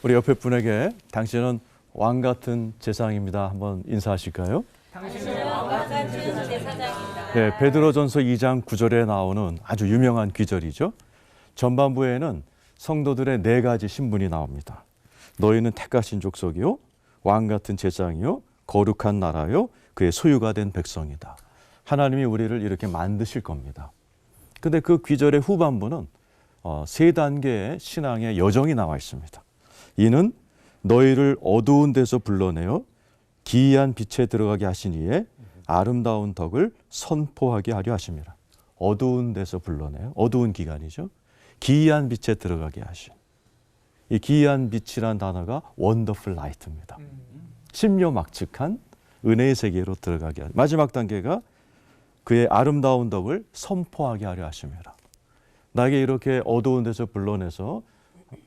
우리 옆에 분에게 당신은 왕 같은 제사장입니다. 한번 인사하실까요? 당신은 왕 같은 제사장입니다. 네, 베드로전서 2장 9절에 나오는 아주 유명한 귀절이죠. 전반부에는 성도들의 네 가지 신분이 나옵니다. 너희는 택하신 족속이요, 왕 같은 제사장이요, 거룩한 나라요, 그의 소유가 된 백성이다. 하나님이 우리를 이렇게 만드실 겁니다. 근데 그 귀절의 후반부는 세 단계의 신앙의 여정이 나와 있습니다. 이는 너희를 어두운 데서 불러내어 기이한 빛에 들어가게 하신 이에 아름다운 덕을 선포하게 하려 하심이라. 어두운 데서 불러내요. 어두운 기간이죠. 기이한 빛에 들어가게 하신. 이 기이한 빛이란 단어가 원더풀 라이트입니다. 신묘막측한 은혜의 세계로 들어가게 하신. 마지막 단계가 그의 아름다운 덕을 선포하게 하려 하심이라. 나에게 이렇게 어두운 데서 불러내서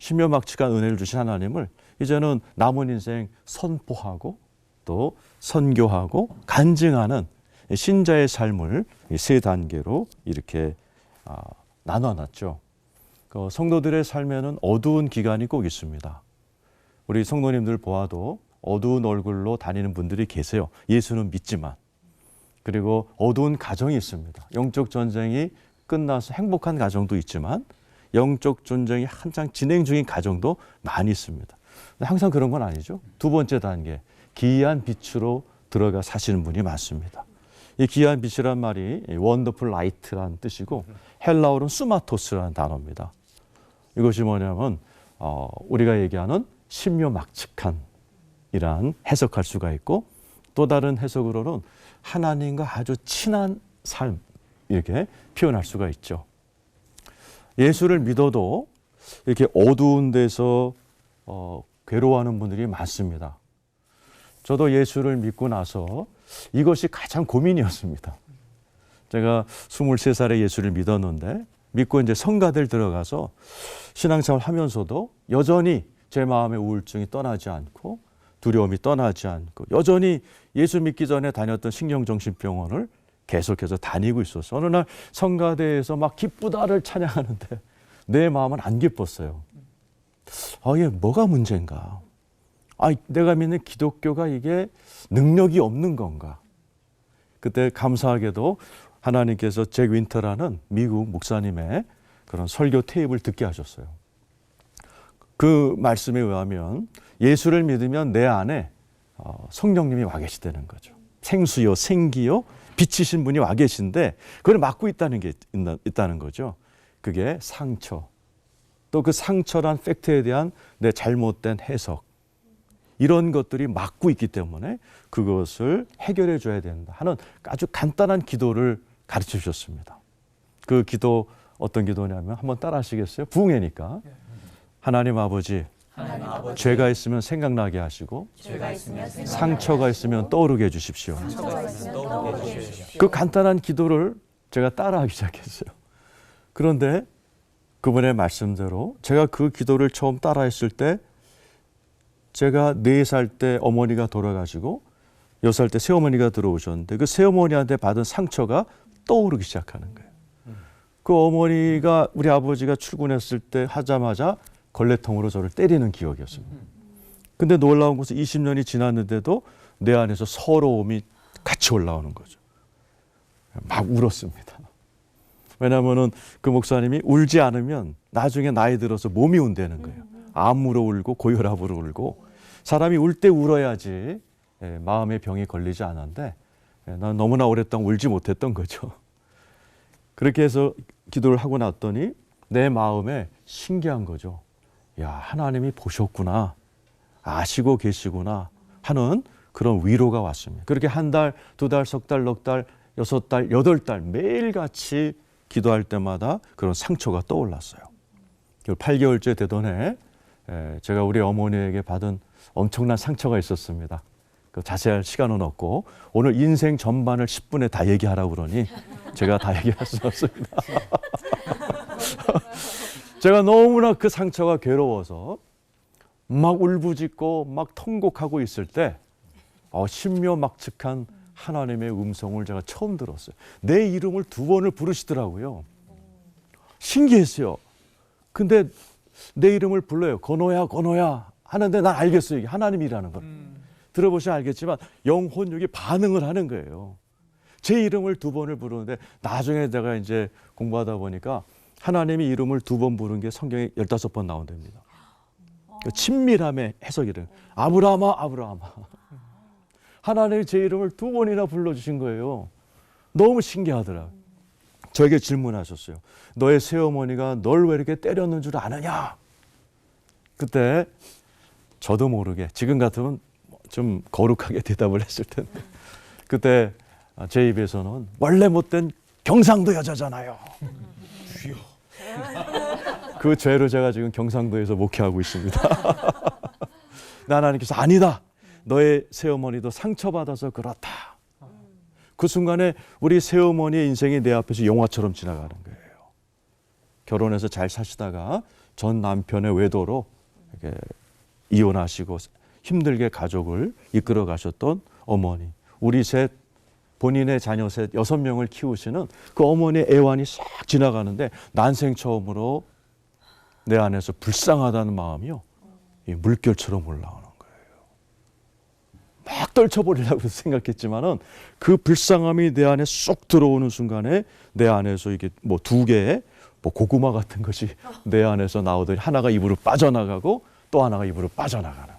신묘막측한 은혜를 주신 하나님을 이제는 남은 인생 선포하고 또 선교하고 간증하는 신자의 삶을 세 단계로 이렇게 나눠놨죠. 성도들의 삶에는 어두운 기간이 꼭 있습니다. 우리 성도님들 보아도 어두운 얼굴로 다니는 분들이 계세요. 예수는 믿지만. 그리고 어두운 가정이 있습니다. 영적 전쟁이 끝나서 행복한 가정도 있지만 영적 전쟁이 한창 진행 중인 가정도 많이 있습니다. 항상 그런 건 아니죠. 두 번째 단계, 기이한 빛으로 들어가 사시는 분이 많습니다. 이 기이한 빛이란 말이 원더풀 라이트라는 뜻이고 헬라어로는 수마토스라는 단어입니다. 이것이 뭐냐면 우리가 얘기하는 신묘막측한 이란 해석할 수가 있고 또 다른 해석으로는 하나님과 아주 친한 삶 이렇게 표현할 수가 있죠. 예수를 믿어도 이렇게 어두운 데서 괴로워하는 분들이 많습니다. 저도 예수를 믿고 나서 이것이 가장 고민이었습니다. 제가 23살에 예수를 믿었는데 믿고 이제 성가들 들어가서 신앙생활 하면서도 여전히 제 마음의 우울증이 떠나지 않고 두려움이 떠나지 않고 여전히 예수 믿기 전에 다녔던 신경정신병원을 계속해서 다니고 있었어요. 어느 날 성가대에서 막 기쁘다를 찬양하는데 내 마음은 안 기뻤어요. 이게 뭐가 문제인가? 내가 믿는 기독교가 이게 능력이 없는 건가? 그때 감사하게도 하나님께서 잭 윈터라는 미국 목사님의 그런 설교 테이프를 듣게 하셨어요. 그 말씀에 의하면 예수를 믿으면 내 안에 성령님이 와 계시다는 거죠. 생수요, 생기요, 빛이신 분이 와 계신데 그걸 막고 있다는 게 있다는 거죠. 그게 상처. 또 그 상처란 팩트에 대한 내 잘못된 해석. 이런 것들이 막고 있기 때문에 그것을 해결해 줘야 된다 하는 아주 간단한 기도를 가르쳐 주셨습니다. 그 기도 어떤 기도냐면 한번 따라 하시겠어요? 부흥회니까. 하나님 아버지, 죄가 있으면 생각나게 하시고 상처가 있으면 떠오르게 해 주십시오. 그 간단한 기도를 제가 따라하기 시작했어요. 그런데 그분의 말씀대로 제가 그 기도를 처음 따라했을 때 제가 4살 때 어머니가 돌아가시고 6살 때 새어머니가 들어오셨는데 그 새어머니한테 받은 상처가 떠오르기 시작하는 거예요. 그 어머니가 우리 아버지가 출근했을 때 하자마자 걸레통으로 저를 때리는 기억이었습니다. 근데 놀라운 것은 20년이 지났는데도 내 안에서 서러움이 같이 올라오는 거죠. 막 울었습니다. 왜냐하면 그 목사님이 울지 않으면 나중에 나이 들어서 몸이 운다는 거예요. 암으로 울고 고혈압으로 울고 사람이 울 때 울어야지 마음의 병이 걸리지 않았는데 난 너무나 오랫동안 울지 못했던 거죠. 그렇게 해서 기도를 하고 났더니 내 마음에 신기한 거죠. 야, 하나님이 보셨구나. 아시고 계시구나 하는 그런 위로가 왔습니다. 그렇게 한 달, 2달, 석 달, 넉 달, 6달, 8달 매일같이 기도할 때마다 그런 상처가 떠올랐어요. 8개월째 되던 해 제가 우리 어머니에게 받은 엄청난 상처가 있었습니다. 그 자세할 시간은 없고 오늘 인생 전반을 10분에 다 얘기하라고 그러니 제가 다 얘기할 수 없습니다. 제가 너무나 그 상처가 괴로워서 막 울부짖고 막 통곡하고 있을 때 신묘막측한 하나님의 음성을 제가 처음 들었어요. 내 이름을 2번을 부르시더라고요. 신기했어요. 근데 내 이름을 불러요. 건호야, 건호야 하는데 난 알겠어요. 이게 하나님이라는 걸. 들어보시면 알겠지만 영혼육이 반응을 하는 거예요. 제 이름을 2번을 부르는데 나중에 내가 이제 공부하다 보니까 하나님이 이름을 2번 부른 게 성경에 15번 나온답니다. 그 친밀함의 해석이래요. 아브라함아, 아브라함아. 하나님이 제 이름을 2번이나 불러주신 거예요. 너무 신기하더라. 저에게 질문하셨어요. 너의 새어머니가 널 왜 이렇게 때렸는 줄 아느냐? 그때 저도 모르게 지금 같으면 좀 거룩하게 대답을 했을 텐데 그때 제 입에서는 원래 못된 경상도 여자잖아요. 그 죄로 제가 지금 경상도에서 목회하고 있습니다. 하나님께서 아니다. 너의 새어머니도 상처받아서 그렇다. 그 순간에 우리 새어머니의 인생이 내 앞에서 영화처럼 지나가는 거예요. 결혼해서 잘 사시다가 전 남편의 외도로 이렇게 이혼하시고 힘들게 가족을 이끌어 가셨던 어머니. 우리 셋 본인의 자녀 셋 6명을 키우시는 그 어머니의 애환이 싹 지나가는데 난생 처음으로 내 안에서 불쌍하다는 마음이요. 이 물결처럼 올라오는 거예요. 막 떨쳐버리려고 생각했지만은 그 불쌍함이 내 안에 쏙 들어오는 순간에 내 안에서 이게 뭐 2개의 뭐 고구마 같은 것이 내 안에서 나오더니 하나가 입으로 빠져나가고 또 하나가 입으로 빠져나가는.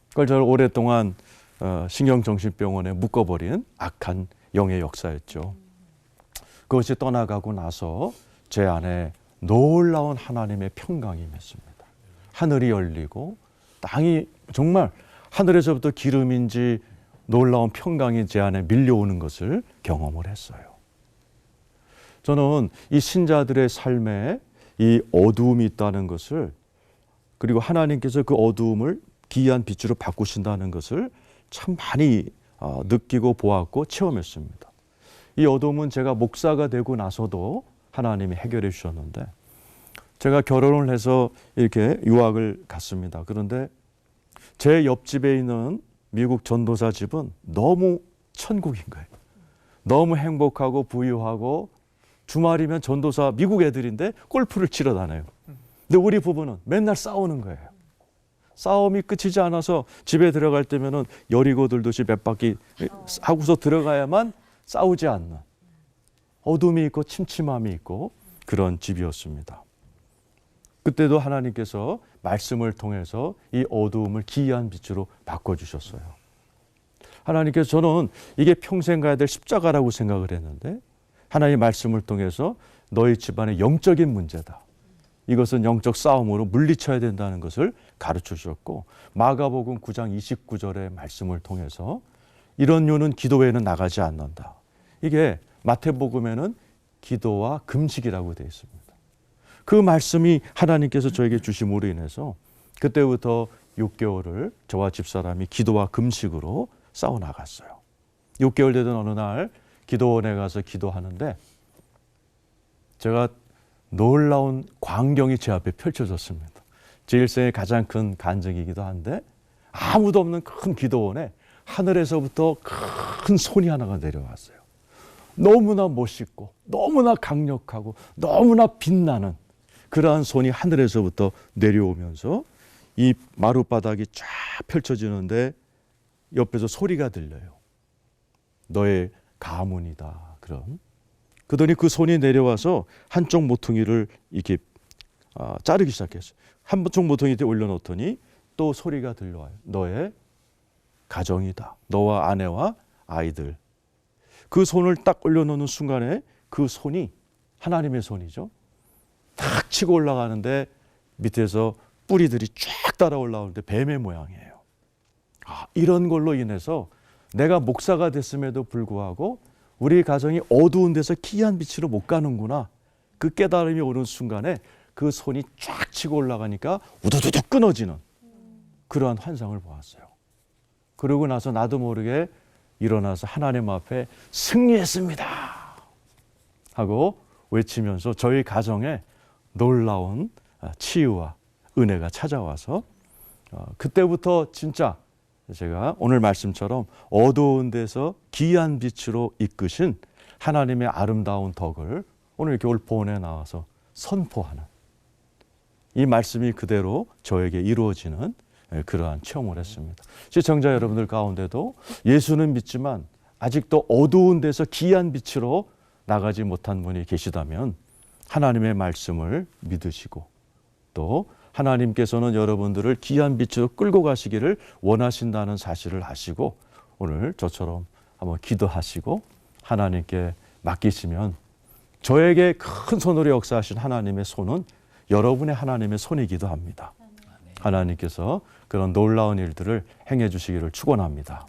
그걸 저를 오랫동안 신경정신병원에 묶어버린 악한 영의 역사였죠. 그것이 떠나가고 나서 제 안에 놀라운 하나님의 평강이 맺습니다. 하늘이 열리고 땅이 정말 하늘에서부터 기름인지 놀라운 평강이 제 안에 밀려오는 것을 경험을 했어요. 저는 이 신자들의 삶에 이 어두움이 있다는 것을 그리고 하나님께서 그 어두움을 기이한 빛으로 바꾸신다는 것을 참 많이 느끼고 보았고 체험했습니다. 이 어두움은 제가 목사가 되고 나서도 하나님이 해결해 주셨는데 제가 결혼을 해서 이렇게 유학을 갔습니다. 그런데 제 옆집에 있는 미국 전도사 집은 너무 천국인 거예요. 너무 행복하고 부유하고 주말이면 전도사 미국 애들인데 골프를 치러 다녀요. 근데 우리 부부는 맨날 싸우는 거예요. 싸움이 끝이지 않아서 집에 들어갈 때면은 여리고 들듯이 몇 바퀴 하고서 들어가야만 싸우지 않는 어둠이 있고 침침함이 있고 그런 집이었습니다. 그때도 하나님께서 말씀을 통해서 이 어두움을 기이한 빛으로 바꿔주셨어요. 하나님께서 저는 이게 평생 가야 될 십자가라고 생각을 했는데 하나님의 말씀을 통해서 너희 집안의 영적인 문제다. 이것은 영적 싸움으로 물리쳐야 된다는 것을 가르쳐 주셨고 마가복음 9장 29절의 말씀을 통해서 이런 요는 기도 외에는 나가지 않는다. 이게 마태복음에는 기도와 금식이라고 되어 있습니다. 그 말씀이 하나님께서 저에게 주심으로 인해서 그때부터 6개월을 저와 집사람이 기도와 금식으로 싸워나갔어요. 6개월 되던 어느 날 기도원에 가서 기도하는데 제가 놀라운 광경이 제 앞에 펼쳐졌습니다. 제 일생의 가장 큰 간증이기도 한데 아무도 없는 큰 기도원에 하늘에서부터 큰 손이 하나가 내려왔어요. 너무나 멋있고 너무나 강력하고 너무나 빛나는 그러한 손이 하늘에서부터 내려오면서 이 마룻바닥이 쫙 펼쳐지는데 옆에서 소리가 들려요. 너의 가문이다. 그런. 그러더니 그 손이 내려와서 한쪽 모퉁이를 이렇게 자르기 시작했어요. 한쪽 모퉁이에 올려놓더니 또 소리가 들려와요. 너의 가정이다. 너와 아내와 아이들. 그 손을 딱 올려놓는 순간에 그 손이 하나님의 손이죠. 탁 치고 올라가는데 밑에서 뿌리들이 쫙 따라 올라오는데 뱀의 모양이에요. 이런 걸로 인해서 내가 목사가 됐음에도 불구하고 우리 가정이 어두운 데서 기이한 빛으로 못 가는구나. 그 깨달음이 오는 순간에 그 손이 쫙 치고 올라가니까 우두두두 끊어지는 그러한 환상을 보았어요. 그러고 나서 나도 모르게 일어나서 하나님 앞에 승리했습니다 하고 외치면서 저희 가정에 놀라운 치유와 은혜가 찾아와서 그때부터 진짜 제가 오늘 말씀처럼 어두운 데서 기이한 빛으로 이끄신 하나님의 아름다운 덕을 오늘 이렇게 올포원에 나와서 선포하는 이 말씀이 그대로 저에게 이루어지는 그러한 체험을 했습니다. 시청자 여러분들 가운데도 예수는 믿지만 아직도 어두운 데서 귀한 빛으로 나가지 못한 분이 계시다면 하나님의 말씀을 믿으시고 또 하나님께서는 여러분들을 귀한 빛으로 끌고 가시기를 원하신다는 사실을 아시고 오늘 저처럼 한번 기도하시고 하나님께 맡기시면 저에게 큰 손으로 역사하신 하나님의 손은 여러분의 하나님의 손이기도 합니다. 하나님께서 그런 놀라운 일들을 행해 주시기를 축원합니다.